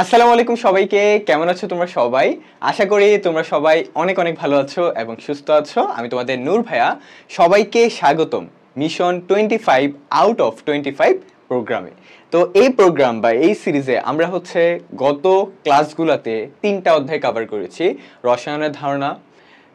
আসসালামু আলাইকুম সবাইকে। কেমন আছো তোমরা সবাই? আশা করি তোমরা সবাই অনেক অনেক ভালো আছো এবং সুস্থ আছো। আমি তোমাদের নূর ভাইয়া। সবাইকে স্বাগতম মিশন 25 আউট অফ 25 প্রোগ্রামে। তো এই প্রোগ্রাম বা এই সিরিজে আমরা হচ্ছে গত ক্লাসগুলোতে 3টা অধ্যায় কভার করেছি। রসায়নের ধারণা,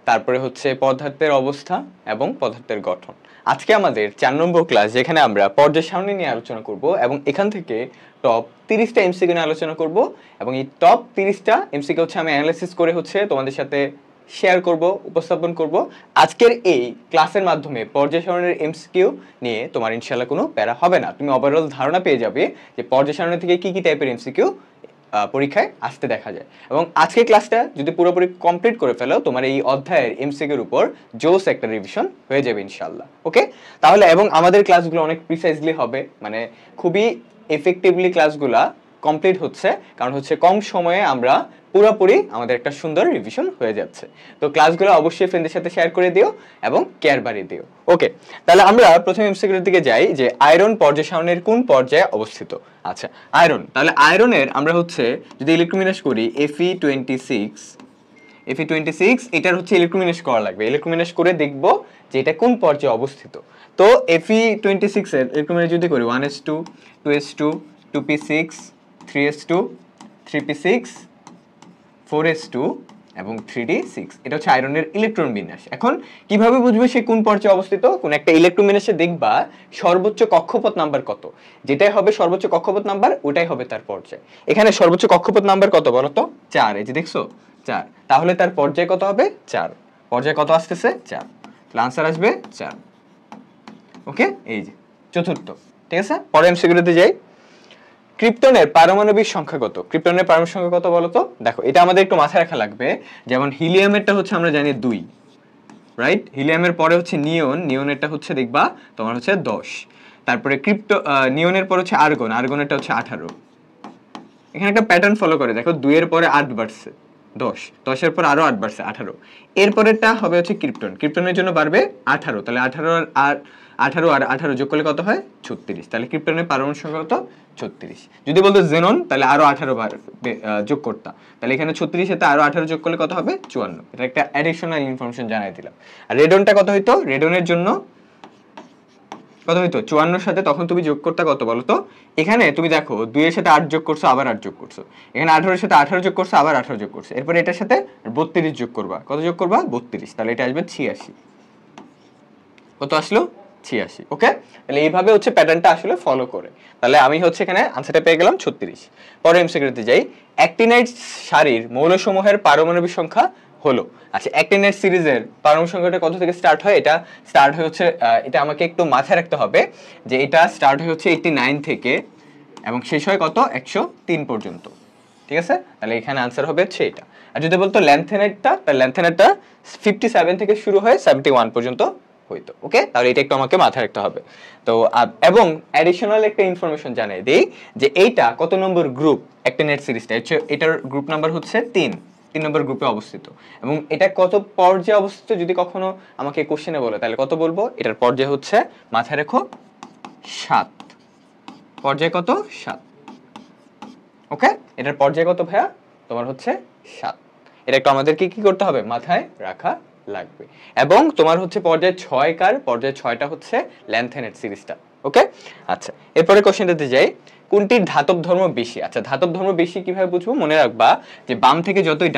তারপরে হচ্ছে পদার্থের অবস্থা এবং পদার্থের গঠন। আজকে আমাদের 4 নম্বর ক্লাস, যেখানে আমরা পর্যায় সারণী নিয়ে আলোচনা করব এবং এখান থেকে টপ 30টা এমসিকিউ নিয়ে আলোচনা করব এবং এই টপ 30টা এমসিকিউ হচ্ছে আমি অ্যানালাইসিস করে হচ্ছে তোমাদের সাথে শেয়ার করব, উপস্থাপন করব। আজকের এই ক্লাসের মাধ্যমে পর্যায় সারণীর এমসিকিউ নিয়ে তোমার ইনশাআল্লাহ কোনো প্যারা হবে না। তুমি ওভারঅল ধারণা পেয়ে যাবে যে পর্যায় সারণী থেকে কি কি টাইপের এমসিকিউ পরীক্ষায় আসতে দেখা যায়। এবং আজকের ক্লাসটা যদি পুরোপুরি কমপ্লিট করে ফেলো, তোমার এই অধ্যায়ের এমসিকিউর উপর জোস একটা রিভিশন হয়ে যাবে ইনশাআল্লাহ। ওকে, তাহলে এবং আমাদের ক্লাসগুলো অনেক প্রিসাইজলি হবে, মানে খুবই এফেক্টিভলি ক্লাসগুলা কমপ্লিট হচ্ছে, কারণ হচ্ছে কম সময়ে আমরা পুরোপুরি আমাদের একটা সুন্দর রিভিশন হয়ে যাচ্ছে। তো ক্লাসগুলো অবশ্যই ফ্রেন্ডদের সাথে শেয়ার করে দিও এবং কেয়ার বাড়িয়ে দিও। ওকে, তাহলে আমরা প্রথম এমসিকিউর দিকে যাই যে আয়রন পর্যায় সারণীর কোন পর্যায়ে অবস্থিত। আচ্ছা, আয়রন, তাহলে আয়রনের আমরা হচ্ছে যদি ইলেকট্রোমিনাস করি Fe26 এটার হচ্ছে ইলেকট্রোমিনাস করা লাগবে। ইলেকট্রোমিনাস করে দেখব যে এটা কোন পর্যায়ে অবস্থিত। তো Fe26 এর ইলেকট্রোমিনাস যদি করি 1s2 2s2 2p6 3s2 3p6 4s2 এবং 3d6, এটা হচ্ছে আয়রনের ইলেকট্রন বিন্যাস। এখন কিভাবে বুঝবে সে কোন পর্যায়ে অবস্থিত? কোন একটা ইলেকট্রন বিন্যাসে দেখবা সর্বোচ্চ কক্ষপথ নাম্বার কত, যেটাই হবে সর্বোচ্চ কক্ষপথ নাম্বার ওটাই হবে তার পর্যায়। এখানে সর্বোচ্চ কক্ষপথ নাম্বার কত বলো তো? 4। এই যে দেখছো 4, তাহলে তার পর্যায় কত হবে? 4। পর্যায় কত আসতেছে? 4, তাহলে आंसर আসবে 4। ওকে, এই যে চতুর্থ। ঠিক আছে, পরের এমসিকিউতে যাই। ক্রিপ্টনের পারমাণবিক সংখ্যা কত? ক্রিপ্টনের পারমাণবিক সংখ্যা কত বলো তো? দেখো, এটা আমাদের একটু মাথায় রাখা লাগবে। যেমন হিলিয়ামেরটা হচ্ছে আমরা জানি 2, রাইট? হিলিয়ামের পরে হচ্ছে নিয়ন, নিয়নেরটা হচ্ছে দেখবা তোমার হচ্ছে 10। তারপরে নিয়নের পরে হচ্ছে আর্গন, আর্গনেরটা হচ্ছে 18। এখানে একটা প্যাটার্ন ফলো করে দেখো, 2 এর পরে 8 বাড়ছে 10, 10 এর পর আরো 8 বাড়ছে 18। এরপরেরটা হবে হচ্ছে ক্রিপ্টন, ক্রিপ্টনের জন্য বাড়বে 18, তাহলে 18 আর 18 যোগ করলে কত হয়? 36। তাহলে ক্রিপ্টনের পারমাণবিক সংখ্যা কত? 36। যদি বলতো জেনন, তাহলে আরো 18 যোগ করতাম, তাহলে এখানে 36 এতে আরো 18 যোগ করলে কত হবে? 54। এটা একটা অ্যাডিশনাল ইনফরমেশন জানাই দিলাম। আর রেডনটা কত হইতো? রেডনের জন্য কত হইতো? 54 সাথে তখন তুমি যোগ করতে কত বলো তো? এখানে তুমি দেখো 2 এর সাথে 8 যোগ করছো, আবার 8 যোগ করছো, এখানে 18 এর সাথে 18 যোগ করছো, আবার 18 যোগ করছো, এরপর এটার সাথে 32 যোগ করবা। কত যোগ করবা? 32, তাহলে এটা আসবে 86। কত আসলো? 86। ওকে, তাহলে এইভাবে হচ্ছে প্যাটার্নটা আসলে ফলো করে। তাহলে আমি হচ্ছে এখানে আনসারটা পেয়ে গেলাম 36। পরের এমসিকিউতে যাই। অ্যাক্টিনাইড সারির মৌলসমূহের পারমাণবিক সংখ্যা হলো। আচ্ছা, অ্যাক্টিনাইড সিরিজের পারমাণবিক সংখ্যাটা কত থেকে স্টার্ট হয়? এটা স্টার্ট হয় হচ্ছে, এটা আমাকে একটু মাথায় রাখতে হবে যে এটা স্টার্ট হয় হচ্ছে 89 থেকে এবং শেষ হয় কত? 103 পর্যন্ত। ঠিক আছে, তাহলে এখানে আনসার হবে হচ্ছে এটা। আর যদি বলতো ল্যান্থেনাইডটা, তাহলে ল্যান্থেনাইডটা 57 থেকে শুরু হয় 71 পর্যন্ত হইতো। ওকে, তাহলে এটা একটু আমাকে মাথায় রাখতে হবে। তো এবং অ্যাডিশনাল একটা ইনফরমেশন জানাই দেই যে এইটা কত নম্বর গ্রুপ? অ্যাক্টিনাইড সিরিজটা হচ্ছে, এটার গ্রুপ নাম্বার হচ্ছে 3 নম্বর গ্রুপে অবস্থিত। এবং এটা কত পর্যায়ে অবস্থিত যদি কখনো আমাকে কোশ্চেনে বলে, তাহলে কত বলবো? এটার পর্যায় হচ্ছে মাথায় রেখো 7। পর্যায় কত? 7। ওকে, এটার পর্যায় কত ভাইয়া? তোমার হচ্ছে 7। এটা একটু আমাদেরকে কি করতে হবে? মাথায় রাখা লাগবে। এবং তোমার হচ্ছে পর্যায় 6 কার? পর্যায় 6টা হচ্ছে ল্যান্থেনাইড সিরিজটা। ওকে, আচ্ছা, এরপরে কোশ্চেনটাতে যাই। কোনটির ধাতব ধর্ম বেশি? আচ্ছা, ধাতব ধর্ম বেশি কিভাবে বুঝবো? মনে রাখবা যে বাম থেকে যতই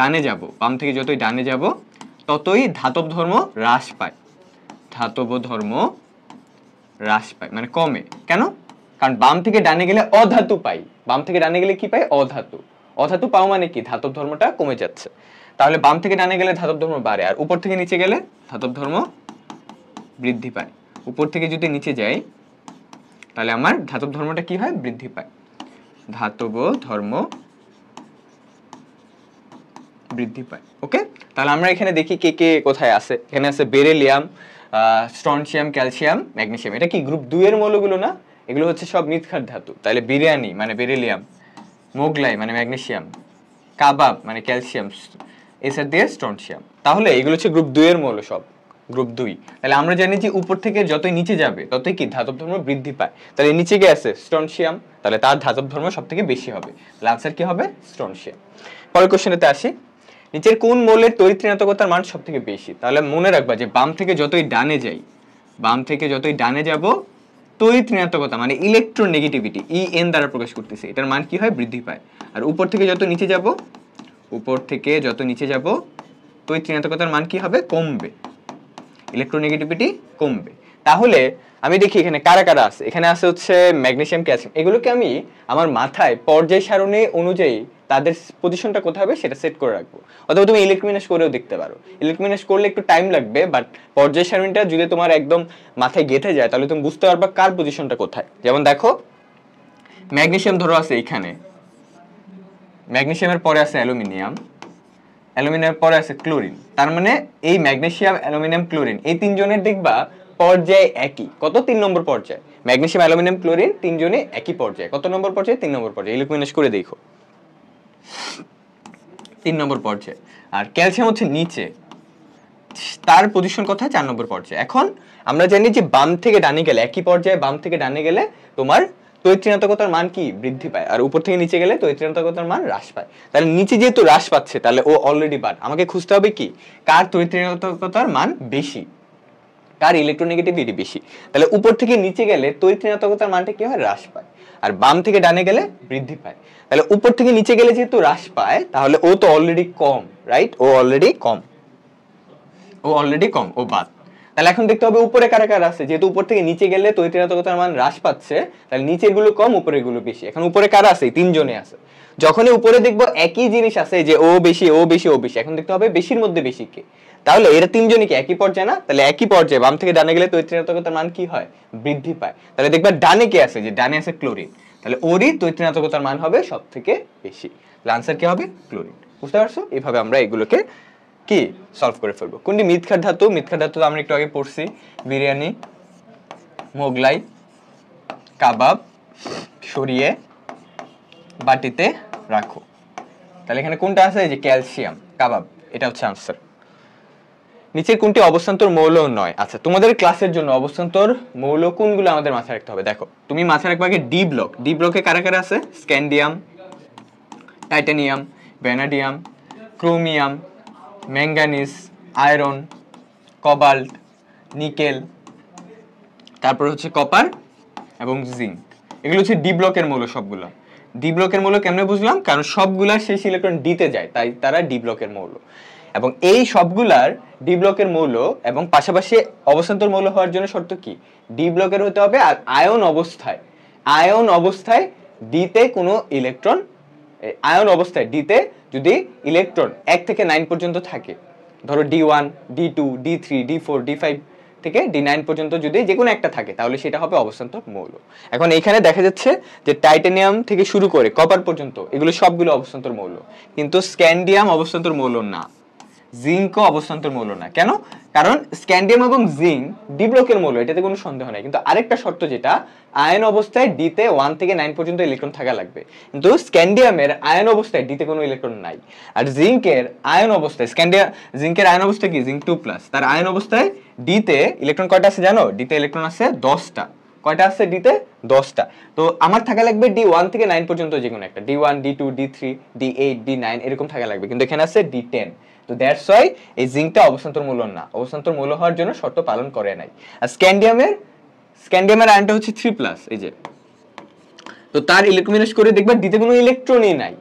ডানে যাব ততই ধাতব ধর্ম হ্রাস পায়। ধাতব ধর্ম হ্রাস পায় মানে কমে। কেন? কারণ বাম থেকে ডানে গেলে অধাতু পাই। বাম থেকে ডানে গেলে কি পাই? অধাতু। অধাতু পাও মানে কি? ধাতব ধর্মটা কমে যাচ্ছে। তাহলে বাম থেকে ডানে গেলে ধাতব ধর্ম বাড়ে, আর উপর থেকে নিচে গেলে ধাতব ধর্ম বৃদ্ধি পায়। উপর থেকে যদি নিচে যাই তাহলে আমার ধাতব ধর্মটা কি হয়? বৃদ্ধি পায়। ধাতব ধর্ম বৃদ্ধি পায়। ওকে, তাহলে আমরা এখানে দেখি কে কে কোথায় আছে। এখানে আছে বেরিলিয়াম, স্ট্রনশিয়াম, ক্যালসিয়াম, ম্যাগনেসিয়াম। এটা কি গ্রুপ 2 এর মৌলগুলো না? এগুলো হচ্ছে সব মৃৎক্ষার ধাতু। তাহলে বিরিয়ানি মানে বেরিলিয়াম, মোগলাই মানে ম্যাগনেসিয়াম, কাবাব মানে ক্যালসিয়াম, এসআর দিয়ে স্ট্রনশিয়াম। তাহলে এগুলো হচ্ছে গ্রুপ 2 এর মৌল সব। গ্রুপ 2। তাহলে আমরা জানি যে উপর থেকে যতই নিচে যাবে ততই কি ধাতব ধর্ম বৃদ্ধি পায়। তাহলে নিচে গিয়ে আছে স্ট্রনশিয়াম, তাহলে তার ধাতব ধর্ম সবথেকে বেশি হবে। তাহলে আনসার কি হবে? স্ট্রনশিয়াম। পরের কোশ্চেনেতে আসি, নিচের কোন মৌলের তড়িৎ ঋণাত্মকতার মান সবথেকে বেশি? তাহলে মনে রাখবা যে বাম থেকে যতই ডানে যাই, বাম থেকে যতই ডানে যাব, তড়িৎ ঋণাত্মকতা মানে ইলেকট্রোনেগেটিভিটি EN দ্বারা প্রকাশ করতেছে, এটার মান কি হয়? বৃদ্ধি পায়। আর উপর থেকে যত নিচে যাব, উপর থেকে যত নিচে যাব তড়িৎ ঋণাত্মকতার মান কি হবে? কমবে, ইলেকট্রোনেগেটিভিটি কমবে। তাহলে আমি দেখি এখানে কারা কারা আছে। এখানে আছে হচ্ছে ম্যাগনেসিয়াম, ক্যালসিয়াম। এগুলোকে আমি আমার মাথায় পর্যায় সারণী অনুযায়ী তাদের পজিশনটা কোথায় হবে সেটা সেট করে রাখবো। অথবা তুমি ইলেকট্রোমিনাস করেও দেখতে পারো। ইলেকট্রোমিনাস করলে একটু টাইম লাগবে, বাট পর্যায় সারণীটা যদি তোমার একদম মাথায় গেঁথে যায় তাহলে তুমি বুঝতে পারবা কার পজিশনটা কোথায়। যেমন দেখো, ম্যাগনেসিয়াম ধরো আছে এইখানে, ম্যাগনেসিয়ামের পরে আছে অ্যালুমিনিয়াম, অ্যালুমিনিয়ামের পরে আছে ক্লোরিন। তার মানে এই ম্যাগনেসিয়াম, অ্যালুমিনিয়াম, ক্লোরিন এই তিনজনের দেখবা পর্যায়ে একই। কত? 3 নম্বর পর্যায়ে। ম্যাগনেসিয়াম, অ্যালুমিনিয়াম, ক্লোরিন তিনজনে একই পর্যায়ে। কত নম্বর পর্যায়ে? 3 নম্বর পর্যায়ে। ইলেকট্রোমিনাস করে দেখো, 3 নম্বর পর্যায়ে। আর ক্যালসিয়াম হচ্ছে নিচে, তার পজিশন কোথায়? 4 নম্বর পর্যায়ে। এখন আমরা জানি যে বাম থেকে ডানে গেলে, একই পর্যায়ে বাম থেকে ডানে গেলে তোমার তড়িৎ ঋণাত্মকতার মান কি? বৃদ্ধি পায়। আর উপর থেকে নিচে গেলে তড়িৎ ঋণাত্মকতার মান হ্রাস পায়। তাহলে নিচে যেহেতু হ্রাস পাচ্ছে তাহলে ও অলরেডি বাদ। আমাকে খুঁজতে হবে কি কার তড়িৎ ঋণাত্মকতার মান বেশি, কার ইলেকট্রোনেগেটিভিটি বেশি। তাহলে উপর থেকে নিচে গেলে তড়িৎ ঋণাত্মকতার মানটা কি হয়? হ্রাস পায়। আর বাম থেকে ডানে গেলে বৃদ্ধি পায়। তাহলে উপর থেকে নিচে গেলে যেহেতু হ্রাস পায় তাহলে ও তো অলরেডি কম, রাইট? ও অলরেডি কম, ও অলরেডি কম, ও বাদ। তাহলে এখন দেখতে হবে উপরে কারা কারা আছে। যেহেতু উপর থেকে নিচে গেলে তড়িৎ ঋণাত্মকতার মান হ্রাস পাচ্ছে, তাহলে নিচের গুলো কম, উপরের গুলো বেশি। এখন উপরে কারা আছে? তিনজনে আছে। যখনই উপরে দেখবো একই জিনিস আছে যে ও বেশি, ও বেশি, ও বেশি, এখন দেখতে হবে বেশির মধ্যে বেশি কে। তাহলে এরা তিনজনই কি একই পর্যায়ে না? তাহলে একই পর্যায়ে বাম থেকে ডানে গেলে তড়িৎ ঋণাত্মকতার মান কি হয়? বৃদ্ধি পায়। তাহলে দেখবা ডানে কে আছে? যে ডানে আছে ক্লোরিন, তাহলে ওরই তড়িৎ ঋণাত্মকতার মান হবে সব থেকে বেশি। তাহলে আনসার কি হবে? ক্লোরিন। বুঝতে পারছো? এইভাবে আমরা এগুলোকে কি সলভ করে ফেলবো। কোনটি মিথ্যার ধাতু? মিথ্যার ধাতু আমরা একটু আগে পড়ছি, বিরিয়ানি, মোগলাই, কাবাব সরিয়ে বাটিতে রাখো। তাহলে এখানে কোনটা আছে? যে ক্যালসিয়াম, কাবাব, এটা হচ্ছে আনসার। নিচের কোনটি অবস্থান্তর মৌল নয়? আচ্ছা, তোমাদের ক্লাসের জন্য অবস্থান্তর মৌল কোনগুলো আমাদের মাথায় রাখতে হবে। দেখো, তুমি মাথায় রাখবে আগে ডি ব্লক। ডি ব্লকে কারা কারা আছে? Scandium, titanium, vanadium, chromium, manganese, iron, cobalt, nickel, তারপর হচ্ছে কপার এবং জিঙ্ক। এগুলো হচ্ছে ডি ব্লকের মৌল সবগুলো। ডি ব্লকের মৌল কেমনে বুঝলাম? কারণ সবগুলার শেষ ইলেকট্রন ডিতে যায়, তাই তারা ডি ব্লকের মৌল। এবং এই সবগুলার ডি ব্লকের মৌল এবং পাশাপাশি অবস্থান্তর মৌল হওয়ার জন্য শর্ত কি? ডি ব্লকের হতে হবে আর আয়ন অবস্থায়, আয়ন অবস্থায় ডিতে কোনো ইলেকট্রন, আয়ন অবস্থায় ডিতে যদি ইলেকট্রন 1 থেকে 9 পর্যন্ত থাকে, ধরো D1, D2, D3, D4, D5 থেকে D9 পর্যন্ত যদি যে কোনো একটা থাকে তাহলে সেটা হবে অবস্থান্তর মৌল। এখন এখানে দেখা যাচ্ছে যে টাইটানিয়াম থেকে শুরু করে কপার পর্যন্ত এগুলো সবগুলো অবস্থান্তর মৌল, কিন্তু স্ক্যান্ডিয়াম অবস্থান্তর মৌল না, জিঙ্কও অবস্থান্তর মৌল না। কেন? কারণ স্ক্যান্ডিয়াম এবং জিঙ্ক ডি ব্লকের মৌল, এটাতে কোনো সন্দেহ নাই। কিন্তু আরেকটা শর্ত, যেটা আয়ন অবস্থায় ডিতে 1 থেকে 9 পর্যন্ত ইলেকট্রন থাকা লাগবে, কিন্তু স্ক্যান্ডিয়ামের আয়ন অবস্থায় ডিতে কোনো ইলেকট্রন নাই। আর জিঙ্কের আয়ন অবস্থায়, জিঙ্কের আয়ন অবস্থায় কি? জিঙ্ক 2+, তার আয়ন অবস্থায় ডিতে ইলেকট্রন কয়টা আছে জানো? ডিতে ইলেকট্রন আছে 10টা। কয়টা আছে ডিতে? 10টা। তো আমার থাকা লাগবে D1 থেকে 9 পর্যন্ত যে কোনো একটা, D1, D2, D3, D8, D9 এরকম থাকা লাগবে, কিন্তু এখানে আছে D10। তো দ্যাটস ওয়াই এই জিঙ্কটা অবস্থান্তর মৌল না, অবস্থান্তর মৌল হওয়ার জন্য শর্ত পালন করে নাই। আর স্ক্যান্ডিয়ামের আয়নটা হচ্ছে 3+, এই যে, তো তার ইলেকট্রোমিনাস করে দেখবা ডিতে কোনো ইলেকট্রনই নাই,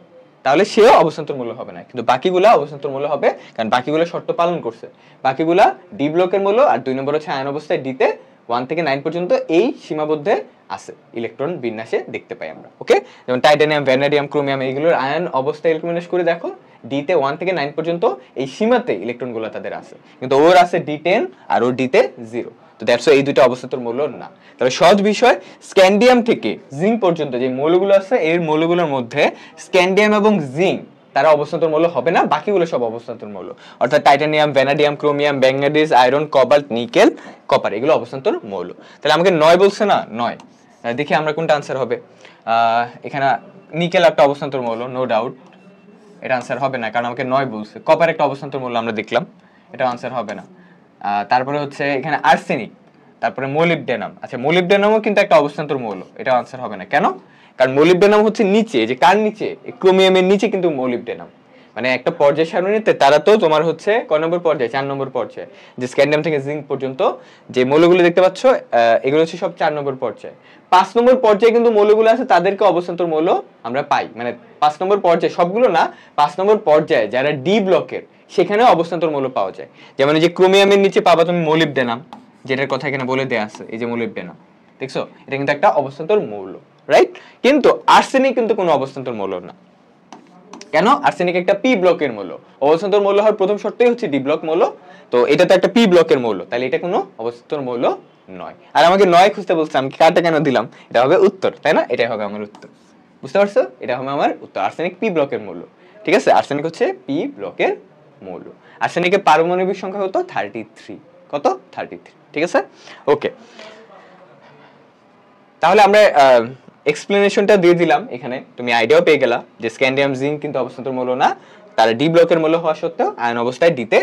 তাহলে সেও অবস্থান্তর মৌল হবে না। কিন্তু বাকিগুলা অবস্থান্তর মৌল হবে, কারণ বাকিগুলো শর্ত পালন করছে। বাকিগুলা ডি ব্লকের মৌল, আর 2 নম্বর হচ্ছে আয়ন অবস্থায় ডিতে 1 থেকে 9 পর্যন্ত এই সীমাবদ্ধে আছে, ইলেকট্রন বিন্যাসে দেখতে পাই আমরা। ওকে, যেমন টাইটানিয়াম, ভ্যানাডিয়াম, ক্রোমিয়াম এগুলোর আয়ন অবস্থায় ইলেকট্রোমিনাস করে দেখো ডিতে 1 থেকে 9 পর্যন্ত এই সীমাতে ইলেকট্রনগুলো তাদের আছে, কিন্তু ওর আছে D10 আর ওর ডিতে 0। তো দ্যাটস ওয়াই এই দুটো অবস্থান্তর মৌল না। তাহলে সহজ বিষয়, স্ক্যান্ডিয়াম থেকে জিঙ্ক পর্যন্ত যে মৌলগুলো আছে এই মৌলগুলোর মধ্যে স্ক্যান্ডিয়াম এবং জিঙ্ক তারা অবস্থান্তর মৌল হবে না, বাকিগুলো সব অবস্থান্তর মৌল। অর্থাৎ titanium, vanadium, chromium, manganese, iron, cobalt, nickel, copper এগুলো অবস্থান্তর মৌল। তাহলে আমাকে 9 বলছে না? 9। দেখি আমরা কোনটা আনসার হবে। এখানে নিকেল একটা অবস্থান্তর মৌল, নো ডাউট, এটা আনসার হবে না কারণ আমাকে 9 বলছে। কপার একটা অবস্থান্তর মৌল আমরা দেখলাম, এটা আনসার হবে না। তারপরে হচ্ছে এখানে আর্সেনিক, তারপরে মোলিবডেনাম। আচ্ছা মোলিবডেনামও কিন্তু একটা অবস্থান্তর মৌল, এটা আনসার হবে না কেন? কারণ মোলিবডেনাম হচ্ছে নিচে, যে কার নিচে, ক্রোমিয়ামের নিচে কিন্তু মোলিবডেনাম, মানে একটা পর্যায় সারণীতে তারা তো তোমার হচ্ছে কয় নম্বর পর্যায়ে, 4 নম্বর পর্যায়ে, যে স্ক্যান্ডিয়াম থেকে জিঙ্ক পর্যন্ত যে মৌলগুলো দেখতে পাচ্ছ এগুলো হচ্ছে সব 4 নম্বর পর্যায়ে। 5 নম্বর পর্যায়ে কিন্তু মৌলগুলো আছে তাদেরকে অবস্থান্তর মৌল আমরা পাই, মানে 5 নম্বর পর্যায়ে সবগুলো না, 5 নম্বর পর্যায়ে যারা ডি ব্লকের সেখানে অবস্থান্তর মৌল পাওয়া যায়। যেমন এই যে ক্রোমিয়ামের নিচে পাবা তুমি মোলিবডেনাম, যেটার কথা এখানে বলে দেয়া আছে, এই যে মোলিবডেনাম, দেখছো এটা কিন্তু একটা অবস্থান্তর মৌল, রাইট? কিন্তু আর্সেনিক কিন্তু কোনো অবস্থান্তর মৌল না। কেন? আর্সেনিক একটা পি ব্লকের মৌল, অবস্থান্তর মৌল হওয়ার প্রথম শর্তই হচ্ছে ডি ব্লক মৌল, তো এটা তো একটা পি ব্লকের মৌল, তাহলে এটা কোনো অবস্থান্তর মৌল নয়। আর আমাকে 9 খুঁজতে বলছে, আমি কাটা কেন দিলাম, এটা হবে উত্তর, তাই না? এটাই হবে আমার উত্তর, বুঝতে পারছো? এটা হবে আমার উত্তর, আর্সেনিক পি ব্লকের মৌল। ঠিক আছে, আর্সেনিক হচ্ছে পি ব্লকের মৌল। আর্সেনিকের পারমাণবিক সংখ্যা কত? 33। কত? 33। ঠিক আছে, ওকে। তাহলে আমরা এক্সপ্লেনেশনটা দিয়ে দিলাম এখানে, তুমি আইডিয়াও পেয়ে গেলা যে স্ক্যান্ডিয়াম জিঙ্ক কিন্তু অবস্থান্তর মৌল না, তারা ডি ব্লকের মৌল হওয়া সত্ত্বেও আয়ন অবস্থায় ডিতে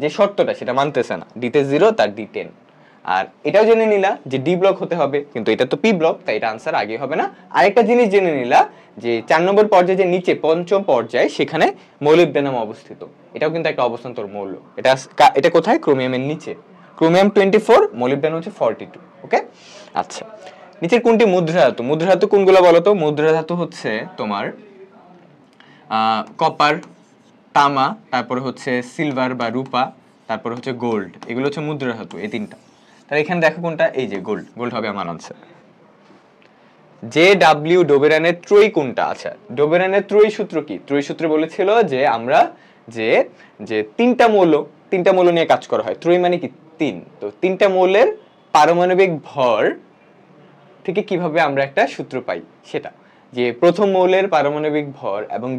যে শর্তটা সেটা মানতেছে না, ডিতে 0 তার ডি 10। আর এটাও জেনে নিলা যে ডি ব্লক হতে হবে, কিন্তু এটা তো পি ব্লক, তাই এটা আনসার আগে হবে না। আরেকটা জিনিস জেনে নিলা যে 4 নম্বর পর্যায়ে যে নিচে পঞ্চম পর্যায়ে সেখানে মোলিবডেনাম অবস্থিত, এটাও কিন্তু একটা অবস্থান্তর মৌল। এটা কোথায়? ক্রোমিয়ামের নিচে, ক্রোমিয়াম 24, মোলিবডেনাম হচ্ছে 42। ওকে, আচ্ছা নিচের কোনটি মুদ্রা ধাতু? মুদ্রা ধাতু কোনগুলো বলো তো? মুদ্রা ধাতু হচ্ছে তোমার কপার, তামা, তারপরে হচ্ছে সিলভার বা রূপা, তারপরে হচ্ছে গোল্ড, এগুলো হচ্ছে মুদ্রা ধাতু, এই তিনটা। তাহলে এখানে দেখো কোনটা, এই যে গোল্ড, গোল্ড হবে আমার আনসার। জে ডাব্লিউ ডোবেরানের ত্রয়ী কোনটা? আচ্ছা ডোবেরানের ত্রয়ী সূত্র কি? ত্রয়ী সূত্রে বলেছিল যে আমরা যে যে তিনটা মৌল নিয়ে কাজ করা হয়, ত্রয়ী মানে কি 3, তো তিনটা মৌলের পারমাণবিক ভর থেকে কিভাবে আমরা একটা সূত্র পাই, সেটা যে প্রথম মৌলের পারমাণবিক ভর এবং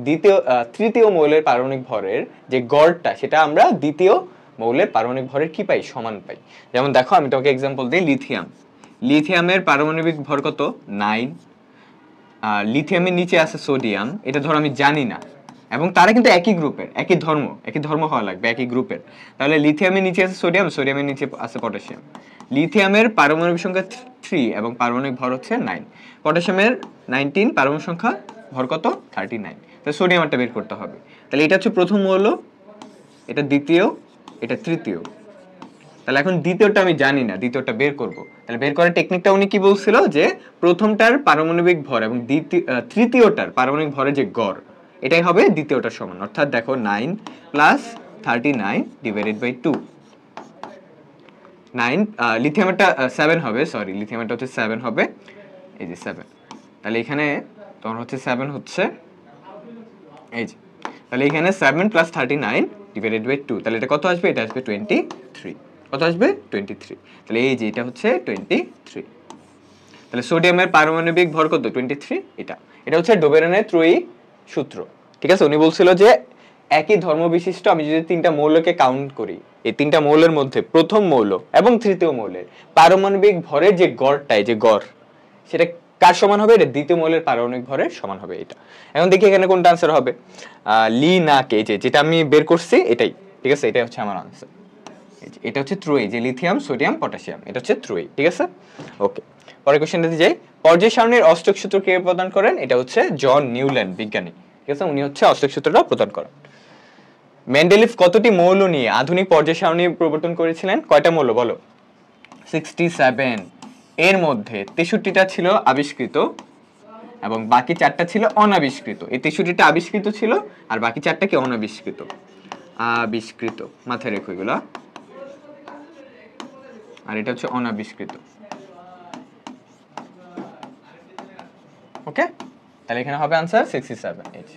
তৃতীয় মৌলের পারমাণবিক ভরের যে গড়টা, সেটা আমরা দ্বিতীয় মৌলের পারমাণবিক ভরের কি পাই? সমান পাই। যেমন দেখো আমি তোমাকে এক্সাম্পল দিই, লিথিয়ামের পারমাণবিক ভর কত? 9। লিথিয়ামের নিচে আছে সোডিয়াম, এটা ধরো আমি জানি না, এবং তারা কিন্তু একই গ্রুপের, একই ধর্ম হওয়া লাগবে, একই গ্রুপের। তাহলে লিথিয়ামের নিচে আছে সোডিয়াম, সোডিয়ামের নিচে আছে পটাশিয়াম। লিথিয়ামের পারমাণবিক সংখ্যা 3 এবং পারমাণবিক ভর হচ্ছে 9। পটাশিয়ামের 19, পারমাণবিক সংখ্যা, ভর কত? 39। তাহলে সোডিয়ামটা বের করতে হবে। তাহলে এটা হচ্ছে প্রথম মৌল, এটা দ্বিতীয়, এটা তৃতীয়। তাহলে এখন দ্বিতীয়টা আমি জানি না, দ্বিতীয়টা বের করব। তাহলে বের করার টেকনিকটা উনি কি বলছিল, যে প্রথমটার পারমাণবিক ভর এবং তৃতীয়টার পারমাণবিক ভরের যে গড়, এটাই হবে দ্বিতীয়টার সমান। অর্থাৎ দেখো 9 প্লাস 39 ডিভাইডেড বাই 2। 9 লিথিয়ামেরটা 7 হবে, সরি লিথিয়ামেরটা হচ্ছে 7 হবে, এই যে 7। তাহলে এখানে তোমার হচ্ছে 7 হচ্ছে এই যে, তাহলে এখানে 7 প্লাস 39 ডিভাইডেড বাই 2, তাহলে এটা কত আসবে? এটা আসবে 23। কত আসবে? 23। তাহলে এই যে এটা হচ্ছে 23। তাহলে সোডিয়ামের পারমাণবিক ভর কত? 23। এটা হচ্ছে ডোবেরানের ত্রয়ী সূত্র। ঠিক আছে, উনি বলছিল যে একই ধর্ম বিশিষ্ট আমি যদি তিনটা মৌলকে কাউন্ট করি, এই তিনটা মৌলের মধ্যে প্রথম মৌল এবং তৃতীয় মৌলের পারমাণবিক ভরের যে গড়টাই, যে গড়, সেটা কার সমান হবে? এটা দ্বিতীয় মৌলের পারমাণবিক ভরের সমান হবে। এটা এখন দেখি এখানে কোনটা আনসার হবে। লি না কে, যেটা আমি বের করছি এটাই। ঠিক আছে, এটাই হচ্ছে আমার আনসার। এটা হচ্ছে ত্রয়ী, যে লিথিয়াম, সোডিয়াম, পটাশিয়াম, এটা হচ্ছে ত্রয়ী। ঠিক আছে, ওকে। পরের কোশ্চেনটাতে যাই। পর্যায় সারণীর অষ্টক সূত্র কে প্রদান করেন? এটা হচ্ছে জন নিউল্যান্ড, বিজ্ঞানী। ঠিক আছে, উনি হচ্ছে অষ্টক সূত্রটা প্রদান করেন। মেন্ডেলিভ কতটি মৌল নিয়ে আধুনিক পর্যায় সারণী প্রবর্তন করেছিলেন? কয়টা মৌল বলো? 67। এর মধ্যে 63টা ছিল আবিষ্কৃত এবং বাকি 4টা ছিল অনাবিষ্কৃত। এই 63টা আবিষ্কৃত ছিল আর বাকি 4টা কি? অনাবিষ্কৃত। আবিষ্কৃত মাথায় রেখো এগুলা, আর এটা হচ্ছে অনাবিষ্কৃত। ওকে, তাহলে এখানে হবে আনসার 67।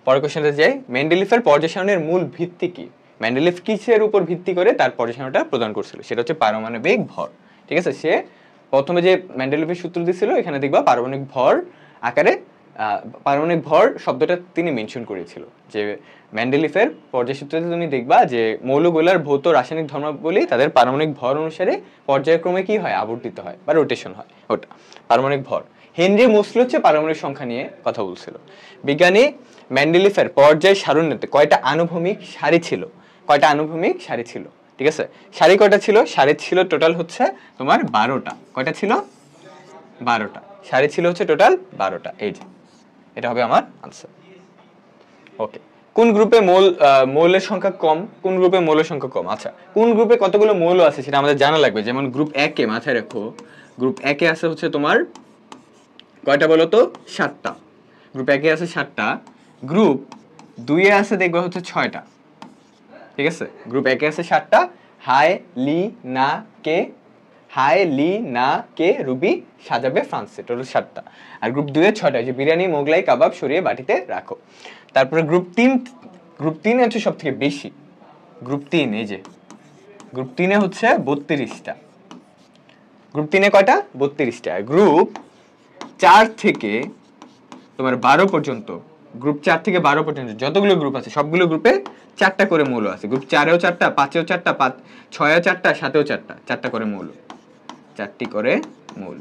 পরের কোশ্চেনটা যাই। মেন্ডেলিফের পর্যায় সারণীর মূল ভিত্তি কি? মেন্ডেলিফ কিসের উপর ভিত্তি করে তার পর্যায় সারণীটা প্রদান করছিল? সেটা হচ্ছে পারমাণবিক ভর। ঠিক আছে, সে প্রথমে যে মেন্ডেলিফের সূত্র দিয়েছিল, এখানে দেখবা পারমাণবিক ভর আকারে, পারমাণবিক ভর শব্দটা তিনি মেনশন করেছিল। যে মেন্ডেলিফের পর্যায় সূত্রতে তুমি দেখবা যে মৌলগুলোর ভৌত রাসায়নিক ধর্মাবলী তাদের পারমাণবিক ভর অনুসারে পর্যায়ক্রমে কি হয়? আবর্তিত হয় বা রোটেশন হয়, ওটা পারমাণবিক ভর। হেনরি মোসলে হচ্ছে পারমাণবিক সংখ্যা নিয়ে কথা বলছিল। বিজ্ঞানী মেন্ডেলিফের পর্যায় সারণীতে কয়টা আনুভূমিক সারি ছিল? কয়টা আনুভূমিক সারি ছিল? ঠিক আছে। সারি কয়টা ছিল? সারি ছিল টোটাল হচ্ছে তোমার 12টা। কয়টা ছিল? 12টা। সারি ছিল হচ্ছে টোটাল 12টা। এই যে এটা হবে আমার আনসার। ওকে, কোন গ্রুপে মৌলের সংখ্যা কম? কোন গ্রুপে মৌলের সংখ্যা কম? আচ্ছা, কোন গ্রুপে কতগুলো মৌল আছে সেটা আমাদের জানা লাগবে। যেমন গ্রুপ 1 এ মাথায় রাখো, গ্রুপ 1 এ আছে হচ্ছে তোমার কয়টা বলো তো? 7টা। গ্রুপ 1 এ আছে 7টা। গ্রুপ 2 এ আছে দেখবা হচ্ছে 6টা। ঠিক আছে, গ্রুপ 1 এ আছে 7টা। হাই লি না কে, হাই লি না কে রুবি সাজাবে ফ্রান্সে, টোটাল 7টা। আর গ্রুপ 2 এ 6টা, যে বিরিয়ানি মোগলাই কাবাব সরিয়ে বাটিতে রাখো। তারপরে গ্রুপ 3 হচ্ছে সবথেকে বেশি। গ্রুপ 3, এই যে গ্রুপ 3 এ হচ্ছে 32টা। গ্রুপ 3 এ কয়টা? 32টা। গ্রুপ 4 থেকে তোমার 12 পর্যন্ত, গ্রুপ 4 থেকে 12 পর্যন্ত যতগুলো গ্রুপ আছে সবগুলো গ্রুপে 4টা করে মৌল আছে। গ্রুপ 4এও 4টা, 5এও 4টা, 6এও 4টা, 7এও 4টা, 4টা করে মৌল, 4টি করে মৌল।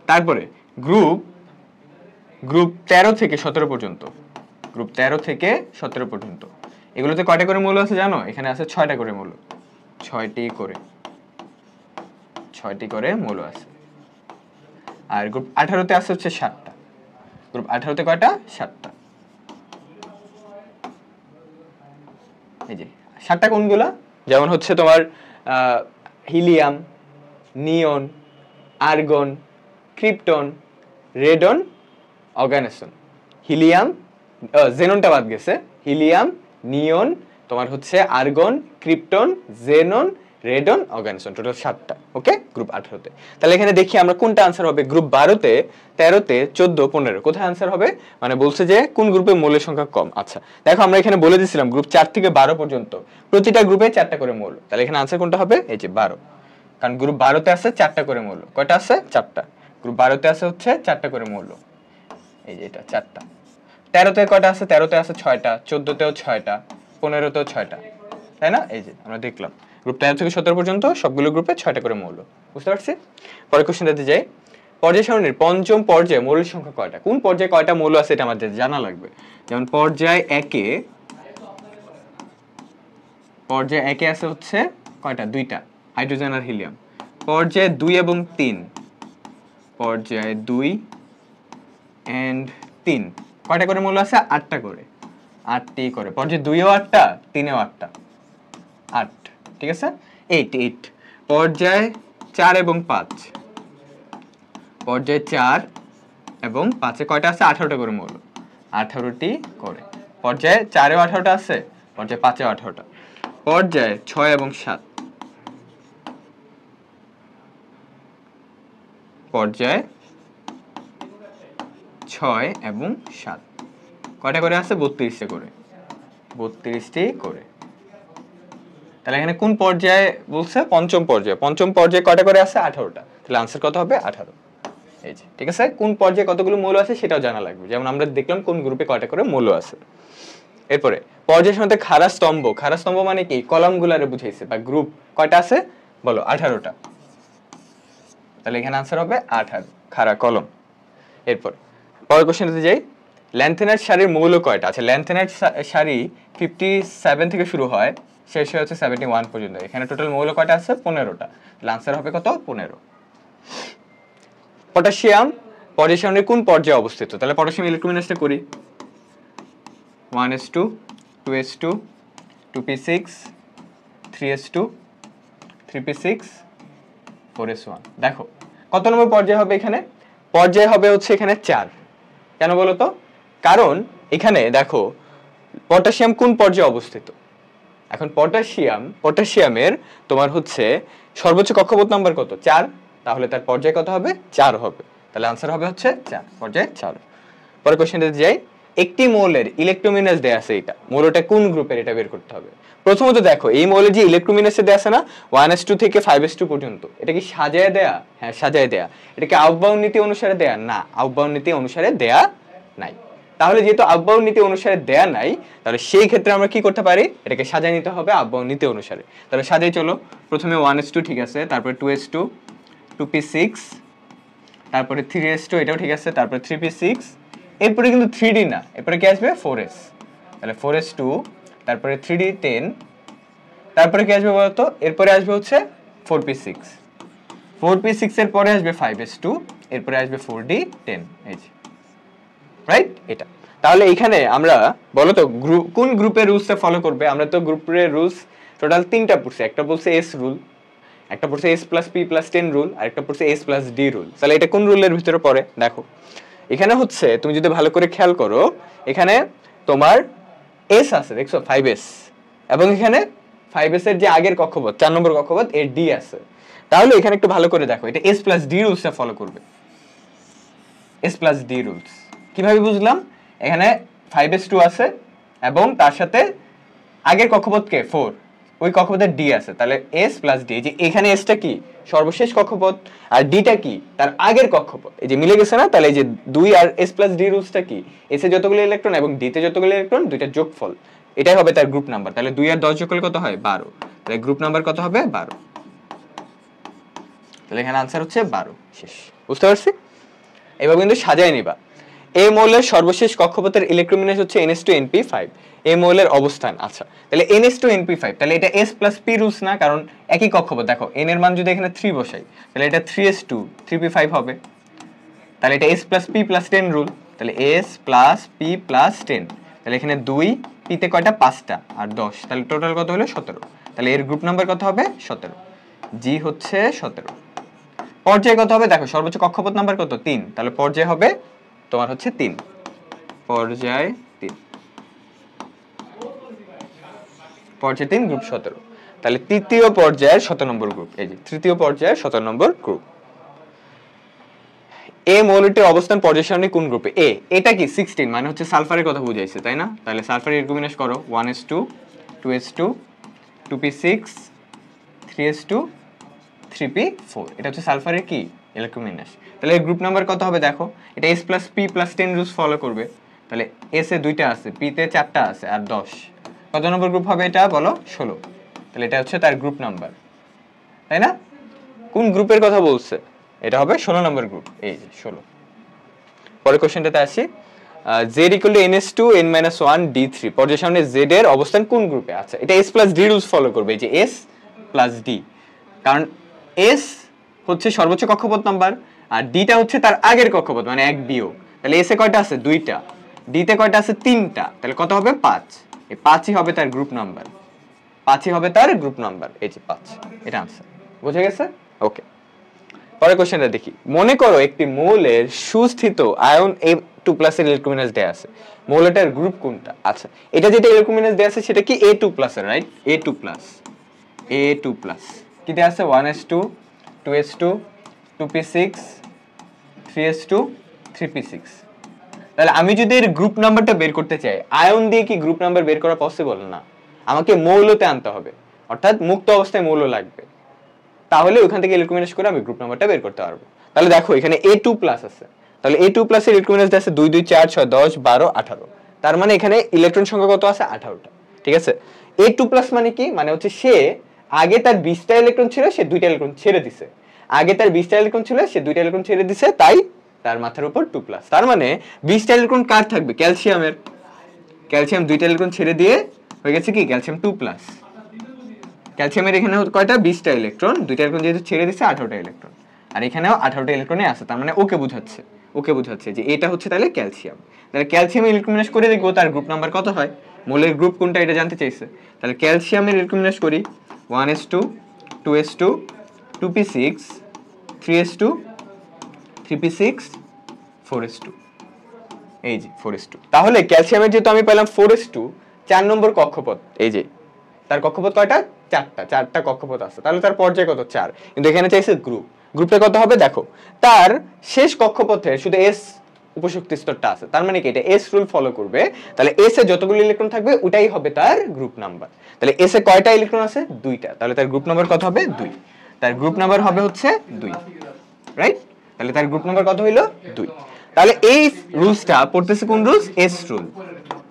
তারপরে গ্রুপ 13 থেকে 17 পর্যন্ত, গ্রুপ 13 থেকে 17 পর্যন্ত এগুলোতে কয়টা করে মৌল আছে জানো? এখানে আছে 6টা করে মৌল, 6টি করে মৌল আছে। আর গ্রুপ 18 তে আছে হচ্ছে 7টা। গ্রুপ 18 তে কয়টা? 7টা। এই যে 7টা কোনগুলা? যেমন হচ্ছে তোমার helium, neon, argon, krypton, radon, oganesson. Helium, জেননটা বাদ গেছে। হিলিয়াম, নিয়ন, তোমার হচ্ছে argon, krypton, xenon, radon, oganesson, total 7টা। ওকে, গ্রুপ 18 তে। তাহলে এখানে দেখি আমরা কোনটা আনসার হবে। গ্রুপ 12 তে, 13 তে, 14, 15 কোথায় আনসার হবে? মানে বলছে যে কোন গ্রুপে মৌলের সংখ্যা কম। আচ্ছা দেখো, আমরা এখানে বলে দিয়েছিলাম গ্রুপ 4 থেকে 12 পর্যন্ত প্রতিটা গ্রুপে 4টা করে মৌল। তাহলে এখানে আনসার কোনটা হবে? এই যে 12, কারণ গ্রুপ 12 তে আছে 4টা করে মৌল। কয়টা আছে? 4টা। গ্রুপ 12 তে আছে হচ্ছে 4টা করে মৌল, এই যে এটা 4টা। 13 তে কয়টা আছে? 13 তে আছে 6টা, 14 তেও 6টা, 15 তেও 6টা, তাই না? এই যে আমরা দেখলাম গ্রুপ 13 থেকে 17 পর্যন্ত সবগুলো গ্রুপে 6টা করে মৌল। বুঝতে পারছি? পরের কোশ্চেনটাতে যাই। পর্যায় সারণীর পঞ্চম পর্যায়ে মৌলের সংখ্যা কয়টা? কোন পর্যায়ে কয়টা মৌল আছে এটা আমাদের জানা লাগবে। যেমন পর্যায় 1 এ আছে হচ্ছে কয়টা? 2টা, হাইড্রোজেন আর হিলিয়াম। পর্যায় 2 এবং 3, পর্যায় 2 এন্ড 3 কয়টা করে মৌল আছে? 8টা করে, 8টি করে। পর্যায় 2 এও 8টা, 3 এও 8টা, 8। ঠিক আছে, 8। পর্যায় 4 এবং 5, পর্যায় 4 এবং 5 এ কয়টা আছে? 18টা করে মৌল, 18টি করে। পর্যায়ে 4 এও 18টা আছে, পর্যায়ে 5 এও 18টা। পর্যায় 6 এবং 7, পর্যায় 6 এবং 7 কয়টা করে আছে? 32টা করে, 32টি করে। তাহলে এখানে কোন পর্যায়ে বলছে? পঞ্চম পর্যায়ে। পঞ্চম পর্যায়ে কয়টা করে আছে? 18টা। তাহলে আনসার কত হবে? 18। এই যে, ঠিক আছে, কোন পর্যায়ে কতগুলো মৌল আছে সেটাও জানা লাগবে। যেমন আমরা দেখলাম কোন গ্রুপে কয়টা করে মৌল আছে। এরপরে পর্যায়ের সাথে খাড়া স্তম্ভ। খাড়া স্তম্ভ মানে কি? কলামগুলারে বুঝাইছে, বা গ্রুপ কয়টা আছে বলো? 18টা। তাহলে এখানে আনসার হবে 18, খাড়া কলম। এরপর পরের কোশ্চেনটাতে যাই। ল্যান্থেনাইট সারির মৌল কয়টা? আচ্ছা, ল্যান্থেনাইট সারি 57 থেকে শুরু হয়, শেষ হচ্ছে 71 পর্যন্ত। এখানে টোটাল মৌল কয়টা আছে? 15টা। তাহলে আনসার হবে কত? 15। পটাশিয়াম পর্যায় সারণীর কোন পর্যায়ে অবস্থিত? তাহলে পটাশিয়াম ইলেকট্রোমিনাসটা করি। 1s2, 2s2, 2p6, 3s2, 3p6, 4s1। দেখো কত নম্বর পর্যায়ে হবে? এখানে পর্যায় হবে হচ্ছে এখানে 4। কেন বলো তো? কারণ এখানে দেখো পটাশিয়াম কোন পর্যায়ে অবস্থিত। এখন পটাশিয়ামের তোমার হচ্ছে সর্বোচ্চ কক্ষপথ নাম্বার কত? 4। তাহলে তার পর্যায় কত হবে? 4 হবে। তাহলে আনসার হবে হচ্ছে 4, পর্যায় 4। পরের কোশ্চেনটাতে যাই। একটি মৌলের ইলেকট্রোমিনাস দেয়া আছে, এটা মৌলটা কোন গ্রুপের এটা বের করতে হবে। প্রথমত দেখো এই মৌলের যে ইলেকট্রোমিনাসে দেয়া আছে না 1s2 থেকে 5s2 পর্যন্ত, এটা কি সাজায় দেয়া? হ্যাঁ, সাজায় দেয়া। এটা কি আউটবাউন্ড নীতি অনুসারে দেয়া? না, আউটবাউন্ড নীতি অনুসারে দেয়া নাই। তাহলে যেহেতু আউটবাউন্ড নীতি অনুসারে দেয়া নাই, তাহলে সেই ক্ষেত্রে আমরা কি করতে পারি? এটাকে সাজায় নিতে হবে আউটবাউন্ড নীতি অনুসারে। তাহলে সাজাই চলো। প্রথমে 1s2 ঠিক আছে, তারপরে 2s2, 2p6, তারপরে 3s2, এটাও ঠিক আছে, তারপরে 3p6। এরপরে কিন্তু 3d না, এরপরে কি আসবে? 4s। তাহলে 4s2, তারপরে 3d10, তারপরে কি আসবে বলতো, এরপরে আসবে হচ্ছে 4p6, 4p6 এর পরে আসবে 5s2, এরপরে আসবে 4d10, এই যে রাইট এটা। তাহলে এখানে আমরা বলো তো কোন গ্রুপের রুলসটা ফলো করবে? আমরা তো গ্রুপের রুলস টোটাল 3টা পড়ছি, একটা বলছে এস রুল, একটা পড়ছে s + p + 10 রুল, আর একটা পড়ছে s + d রুল। তাহলে এটা কোন রুলের ভিতরে পড়ে? দেখো এখানে হচ্ছে তুমি যদি ভালো করে খেয়াল করো, এখানে তোমার s আছে দেখছো 5s, এবং এখানে 5s এর যে আগের কক্ষপথ 4 নম্বর কক্ষপথ এর d আছে। তাহলে এখানে একটু ভালো করে দেখো, এটা s + d রুলসটা ফলো করবে, s + d রুলস। কিভাবে বুঝলাম? এখানে 5s2 আছে এবং তার সাথে আগের কক্ষপথ কে 4, ওই কক্ষপথের d আছে, তাহলে s + d, যে এখানে s টা কি সর্বশেষ কক্ষপথ আর d টা কি তার আগের কক্ষপথ, এই যে মিলে গেছে না? তাহলে এই যে 2 আর s + d রুলসটা কি, s এ যতগুলো ইলেকট্রন এবং d তে যতগুলো ইলেকট্রন দুইটা যোগফল, এটাই হবে তার গ্রুপ নাম্বার। তাহলে 2 আর 10 যোগ করলে কত হয়? 12। তাহলে গ্রুপ নাম্বার কত হবে? 12। তাহলে এখানে आंसर হচ্ছে 12। শেষ, বুঝতে পারছি? এবার কিন্তু সাজায় নিবা। এই মৌলের সর্বশেষ কক্ষপথের ইলেকট্রোমিনেস হচ্ছে ns2np5, এই মৌলের অবস্থান। আচ্ছা, তাহলে ns2np5, তাহলে এটা s + p রুলস না, কারণ একই কক্ষপথ। দেখো n এর মান যদি এখানে 3 বসাই, তাহলে এটা 3s2 3p5 হবে। তাহলে এটা s + p + 10 রুল, তাহলে s + p + 10, তাহলে এখানে 2, p তে কয়টা? 5টা, আর 10, তাহলে টোটাল কত হলো? 17। তাহলে এর গ্রুপ নাম্বার কত হবে? 17, জি হচ্ছে 17। পর্যায় কত হবে? দেখো সর্বোচ্চ কক্ষপথ নাম্বার কত? 3, তাহলে পর্যায় হবে তোমার হচ্ছে 3, পর্যায় 3, পর্যায় 3 গ্রুপ 17। তাহলে তৃতীয় পর্যায়ের 17 নম্বর গ্রুপ, এই যে তৃতীয় পর্যায়ের 17 নম্বর গ্রুপ। এ মৌলটির অবস্থান পর্যায় সারণী কোন গ্রুপে? এ, এটা কি 16 মানে হচ্ছে সালফারের কথা বুঝাইছে, তাই না? তাহলে সালফারের ইলেকট্রোমিনেস করো, 1s2 2s2 2p6 3s2 3p4, এটা হচ্ছে সালফারের কি ইলেকট্রোমিনেস। তাহলে এর গ্রুপ নাম্বার কত হবে? দেখো এটা s + p + 10 রুলস ফলো করবে, তাহলে s এ 2টা আছে, p তে 4টা আছে, আর 10, কত নম্বর গ্রুপ হবে এটা বলো? 16। তাহলে এটা হচ্ছে তার গ্রুপ নাম্বার, তাই না? কোন গ্রুপের কথা বলছে? এটা হবে 16 নম্বর গ্রুপ, এই যে 16। পরের কোশ্চেনটাতে আসি, z = ns2n-1 d3, পর্যায় সারণী z এর অবস্থান কোন গ্রুপে? আচ্ছা, এটা s + d রুলস ফলো করবে, এই যে s + d, কারণ s হচ্ছে সর্বোচ্চ কক্ষপথ নাম্বার আর d টা হচ্ছে তার আগের কক্ষপথ, মানে 1 বিয়োগ। তাহলে s এ কয়টা আছে? 2টা, d তে কয়টা আছে? 3টা, তাহলে কত হবে? 5। এই 5ই হবে তার গ্রুপ নাম্বার, 5ই হবে তার গ্রুপ নাম্বার, এই যে 5, এটা आंसर। বুঝে গেছে? ওকে, পরের কোশ্চেনটা দেখি। মনে করো একটি মৌলের সুস্থিত আয়ন A2+ এর ইলেকট্রোমিনেস দেয়া আছে, মৌলটার গ্রুপ কোনটা? আচ্ছা, এটা যেটা ইলেকট্রোমিনেস দেয়া আছে সেটা কি A2+ এর, রাইট? A2+ কি দেয়া আছে? 1s2 2s2 2p6 3s2 3p6। তাহলে আমি যদি এর গ্রুপ নাম্বারটা বের করতে চাই, আয়ন দিয়ে কি গ্রুপ নাম্বার বের করা পসিবল না? আমাকে মৌলতে আনতে হবে, অর্থাৎ মুক্ত অবস্থায় মৌল লাগবে, তাহলে ওখান থেকে ইলেকট্রোমিনেস করে আমি গ্রুপ নাম্বারটা বের করতে পারবো। তাহলে দেখো এখানে A2+ আছে, তাহলে A2+ এর ইলেকট্রোমিনেস আছে 2 2 4 6 10 12 18, তার মানে এখানে ইলেকট্রন সংখ্যা কত আছে? 18টা, ঠিক আছে? A2+ মানে কি? মানে হচ্ছে সে আগে তার 20টা ইলেকট্রন ছিল, সে 2টা ইলেকট্রন ছেড়ে দিছে, আগে তার 20টা ইলেকট্রন ছিল, সে 2টা ইলেকট্রন ছেড়ে দিছে, তাই তার মাথার উপর 2+। তার মানে 20টা ইলেকট্রন কার থাকবে? ক্যালসিয়ামের, ক্যালসিয়াম 2টা ইলেকট্রন ছেড়ে দিয়ে হয়ে গেছে কি ক্যালসিয়াম 2+। ক্যালসিয়ামের এখানে কয়টা? 20টা ইলেকট্রন, 2টা ইলেকট্রন যেহেতু ছেড়ে দিছে 18টা ইলেকট্রন, আর এখানেও 18টা ইলেকট্রনই আছে, তার মানে ওকে বোঝাচ্ছে যে এটা হচ্ছে তাহলে ক্যালসিয়াম। তাহলে ক্যালসিয়ামের ইলেকট্রোমিনেস করে দেখবো তার গ্রুপ নাম্বার কত হয়, মৌলের গ্রুপ কোনটা এটা জানতে চাইছে। তাহলে ক্যালসিয়ামের ইলেকট্রোমিনেস করি, 1s2 2s2 2p6 3s2 3p6 4s2, এই যে 4s2। তাহলে ক্যালসিয়ামের যেহেতু আমি পেলাম 4s2, 4 নম্বর কক্ষপথ, এই যে তার কক্ষপথ কয়টা? 4টা কক্ষপথ আছে, তাহলে তার পর্যায় কত? 4, কিন্তু এখানে চাইছে গ্রুপ, গ্রুপটা কত হবে? দেখো তার শেষ কক্ষপথে শুধু s উপশক্তি স্তরটা আছে, তার মানে কি এটা s রুল ফলো করবে, তাহলে s এ যতগুলো ইলেকট্রন থাকবে ওটাই হবে তার গ্রুপ নাম্বার। তাহলে s এ কয়টা ইলেকট্রন আছে? 2টা, তাহলে তার গ্রুপ নাম্বার কত হবে? 2, তার গ্রুপ নাম্বার হবে হচ্ছে 2, রাইট? তাহলে তার গ্রুপ নাম্বার কত হইলো? 2। তাহলে এই রুলসটা পড়তেছে কোন রুলস? s রুল,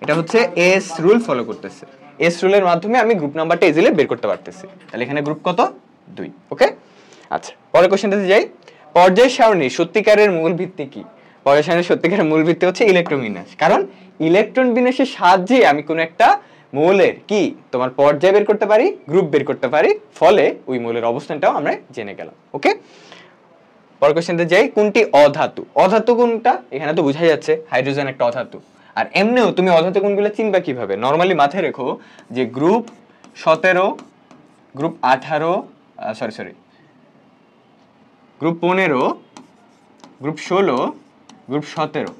এটা হচ্ছে s রুল ফলো করতেছে, s রুলের মাধ্যমে আমি গ্রুপ নাম্বারটা ইজিলি বের করতে পারতেছি। তাহলে এখানে গ্রুপ কত? 2, ওকে। আচ্ছা, পরের কোশ্চেনটাতে যাই। পর্যায় সারণী সত্যিকারের মূল ভিত্তি কি? পর্যায় সারণীর সত্যিকারের মূল ভিত্তি হচ্ছে ইলেকট্রন বিন্যাস, কারণ ইলেকট্রন বিন্যাসের সাহায্যে আমি কোন একটা মৌলের কি তোমার পর্যায় বের করতে পারি, গ্রুপ বের করতে পারি, ফলে ওই মৌলের অবস্থানটাও আমরা জেনে গেলাম। ওকে, পরের কোশ্চেনতে যাই। কোনটি অধাতু? অধাতু কোনটা? এখানে তো বোঝাই যাচ্ছে হাইড্রোজেন একটা অধাতু। আর এমনিও তুমি অধাতু কোনগুলো চিনবা কিভাবে? নরমালি মাথায় রেখো যে group 17, group 18, group 15, group 16, group 17,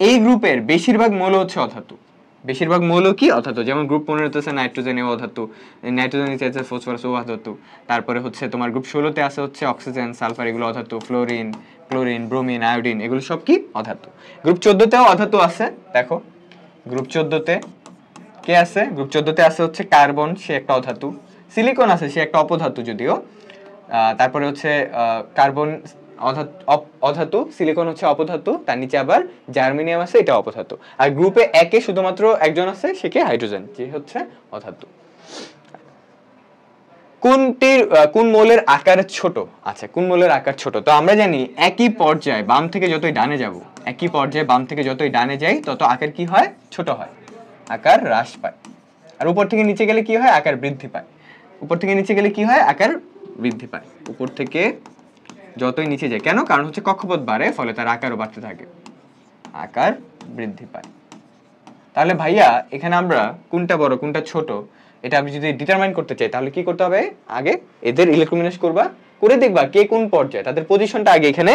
এই গ্রুপের বেশিরভাগ মৌল হচ্ছে অধাতু। বেশিরভাগ মৌল কি? অধাতু। যেমন গ্রুপ 15 তে আছে নাইট্রোজেন, ও অধাতু। নাইট্রোজেন নিচে আছে ফসফরাস, ও অধাতু। তারপরে হচ্ছে তোমার গ্রুপ 16 তে আছে হচ্ছে অক্সিজেন, সালফার, এগুলো অধাতু। ফ্লোরিন, ক্লোরিন, ব্রোমিন, আয়োডিন, এগুলো সব কি? অধাতু। গ্রুপ 14 তেও অধাতু আছে, দেখো গ্রুপ 14 তে কে আছে? গ্রুপ 14 তে আছে হচ্ছে কার্বন, সে একটা অধাতু। সিলিকন আছে, সে একটা অপধাতু যদিও। তারপরে হচ্ছে কার্বন অধাতু, সিলিকন হচ্ছে অপধাতু, তার নিচে আবার জার্মেনিয়াম আছে, এটা অপধাতু। আর গ্রুপে একে শুধুমাত্র একজন আছে, সে কি? হাইড্রোজেন, যে হচ্ছে অধাতু। কোন মৌলের আকার ছোট? আচ্ছা, কোন মৌলের আকার ছোট? তো আমরা জানি একই পর্যায়ে বাম থেকে যতই ডানে যাব, একই পর্যায়ে বাম থেকে যতই ডানে যাই তত আকার কি হয়? ছোট হয়, আকার হ্রাস পায়। আর উপর থেকে নিচে গেলে কি হয়? আকার বৃদ্ধি পায়। উপর থেকে নিচে গেলে কি হয়? আকার বৃদ্ধি পায়। উপর থেকে যতই নিচে যায়, কেন? কারণ হচ্ছে কক্ষপথ বাড়ে, ফলে তার আকারও বাড়তে থাকে, আকার বৃদ্ধি পায়। তাহলে ভাইয়া এখানে আমরা কোনটা বড় কোনটা ছোট এটা আমি যদি ডিটারমাইন করতে চাই, তাহলে কি করতে হবে? আগে এদের ইলেকট্রোমিনেস করবা, করে দেখবা কে কোন পর্যায়ে, তাদের পজিশনটা আগে এখানে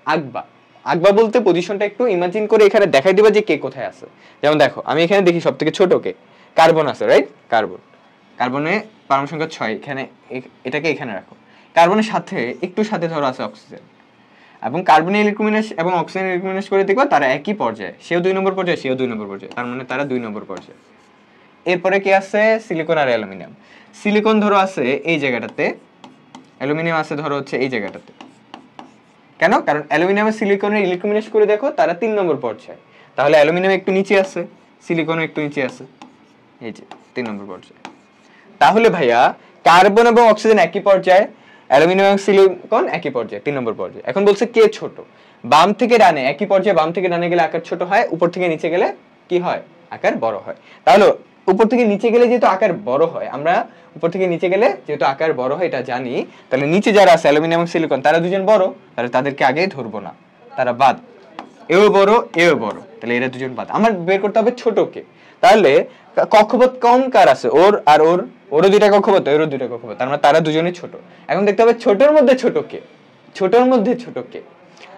আঁকবা। আঁকবা বলতে পজিশনটা একটু ইমাজিন করে এখানে দেখাই দিবা যে কে কোথায় আছে। যেমন দেখো, আমি এখানে দেখি সব থেকে ছোট কে? কার্বন আছে, রাইট? কার্বনে পরমাণু সংখ্যা 6, এখানে এটাকে এখানে রাখো। কার্বনের সাথে একটু সাথে ধরো আছে অক্সিজেন, এবং কার্বনের ইলেকট্রোমিনেস এবং অক্সিজেনের ইলেকট্রোমিনেস করে দেখবা তারা একই পর্যায়ে, সেও 2 নম্বর পর্যায়ে, সেও 2 নম্বর পর্যায়ে, তার মানে তারা 2 নম্বর পর্যায়ে। এরপরে কি আছে? সিলিকন আর অ্যালুমিনিয়াম। সিলিকন ধরো আছে এই জায়গাটাতে, অ্যালুমিনিয়াম আছে ধরো হচ্ছে এই জায়গাটাতে। কেন? কারণ অ্যালুমিনিয়াম আর সিলিকনের ইলেকট্রোমিনেস করে দেখো তারা 3 নম্বর পর্যায়ে, তাহলে অ্যালুমিনিয়াম একটু নিচে আছে, সিলিকনও একটু নিচে আছে, এই যে 3 নম্বর পর্যায়ে। তাহলে ভাইয়া কার্বন এবং অক্সিজেন একই পর্যায়ে, অ্যালুমিনিয়াম এবং সিলিকন একই পর্যায়ে, 3 নম্বর পর্যায়ে। এখন বলছে কে ছোট? বাম থেকে ডানে একই পর্যায়ে, বাম থেকে ডানে গেলে আকার ছোট হয়, উপর থেকে নিচে গেলে কি হয়? আকার বড় হয়। তাহলে উপর থেকে নিচে গেলে যেহেতু আকার বড় হয়, আমরা উপর থেকে নিচে গেলে যেহেতু আকার বড় হয় এটা জানি, তাহলে নিচে যারা আছে অ্যালুমিনিয়াম এবং সিলিকন তারা দুজন বড়, তাহলে তাদেরকে আগেই ধরবো না, তারা বাদ। এও বড়, এও বড়, তাহলে এরা দুজন বাদ। আমার বের করতে হবে ছোটকে। তাহলে কক্ষপথ কম কার আছে? ওর আর ওর, ওরও 2টা কক্ষপথ, ওরও 2টা কক্ষপথ, তার মানে তারা দুজনেই ছোট। এখন দেখতে হবে ছোটর মধ্যে ছোট কে, ছোটর মধ্যে ছোট কে?